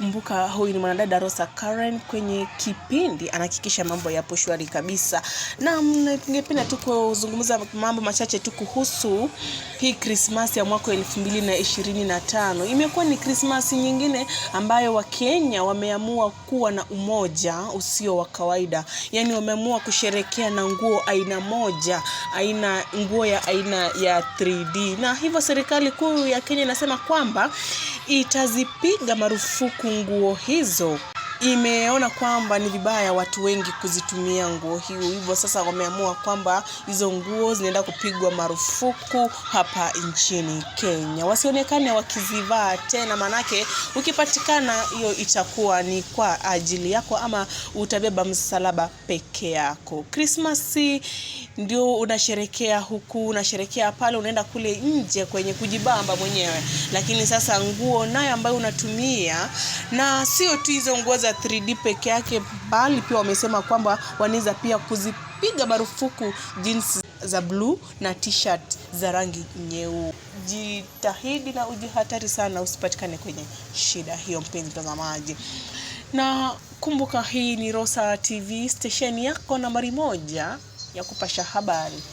Kumbuka huyu ni mwanadada Rosa Karen, kwenye kipindi anahakikisha mambo yapo shwari kabisa. Na ningependa tu kuzungumza mambo machache tu kuhusu hii Christmas ya mwaka 2025. Imekuwa ni Christmas nyingine ambayo Wakenya wameamua kuwa na umoja usio wa kawaida. Yaani wameamua kusherehekea na nguo aina moja, nguo ya aina ya 3D. Na hivyo serikali kuu ya Kenya inasema kwamba itazipiga marufuku nguo hizo. Imeona kwamba ni vibaya watu wengi kuzitumia nguo hiyo. Hivyo sasa wameamua kwamba hizo nguo zinaenda kupigwa marufuku hapa nchini Kenya. Wasionekane wakizivaa tena, manake ukipatikana hiyo itakuwa ni kwa ajili yako ama utabeba msalaba peke yako. Christmas ndio unasherehekea huku, unasherehekea pale, unaenda kule nje kwenye kujibamba mwenyewe. Lakini sasa nguo nayo ambayo unatumia, na sio tu hizo nguo za 3D peke yake, bali pia wamesema kwamba wanaweza pia kuzipiga marufuku jeans za blue na t-shirt za rangi nyeupe. Jitahidi na ujihatari sana usipatikane kwenye shida hiyo, mpenzi mtazamaji. Na kumbuka hii ni Rosa TV, station yako nambari 1 ya kupasha habari.